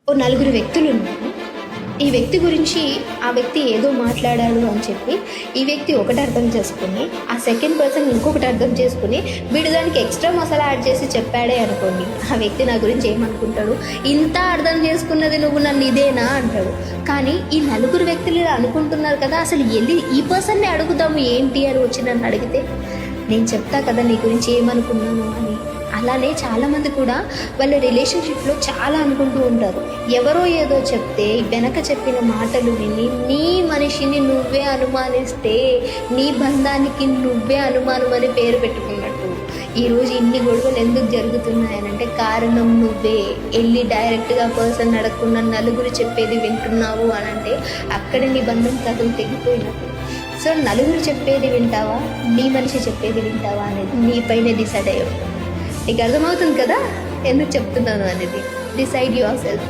ఓ నలుగురు వ్యక్తులు ఉన్నారు. ఈ వ్యక్తి గురించి ఆ వ్యక్తి ఏదో మాట్లాడాడు అని చెప్పి ఈ వ్యక్తి ఒకటి అర్థం చేసుకుని, ఆ సెకండ్ పర్సన్ ఇంకొకటి అర్థం చేసుకుని, వీడు దానికి ఎక్స్ట్రా మసాలా యాడ్ చేసి చెప్పాడే అనుకోండి, ఆ వ్యక్తి నా గురించి ఏమనుకుంటాడు, ఇంత అర్థం చేసుకున్నది నువ్వు నన్ను ఇదేనా అంటాడు. కానీ ఈ నలుగురు వ్యక్తులు ఇలా అనుకుంటున్నారు కదా, అసలు వెళ్ళి ఈ పర్సన్ని అడుగుదాము ఏంటి అని వచ్చి నన్ను అడిగితే నేను చెప్తా కదా నీ గురించి ఏమనుకున్నాను అని. అలానే చాలామంది కూడా వాళ్ళ రిలేషన్షిప్లో చాలా అనుకుంటూ ఉంటారు. ఎవరో ఏదో చెప్తే వెనక చెప్పిన మాటలు విని నీ మనిషిని నువ్వే అనుమానిస్తే నీ బంధానికి నువ్వే అనుమానం అని పేరు పెట్టుకున్నట్టు ఈరోజు ఇన్ని గొడవలు ఎందుకు జరుగుతున్నాయనంటే కారణం నువ్వే. వెళ్ళి డైరెక్ట్గా పర్సన్ అడగకుండా నలుగురు చెప్పేది వింటున్నావు అని అంటే అక్కడ నీ బంధం కథలు తెగిపోయినట్టు. సో నలుగురు చెప్పేది వింటావా, నీ మనిషి చెప్పేది వింటావా అనేది నీపైనే డిసైడ్ అయ్యి. నీకు అర్థమవుతుంది కదా ఎందుకు చెప్తున్నాను అనేది. Decide your self.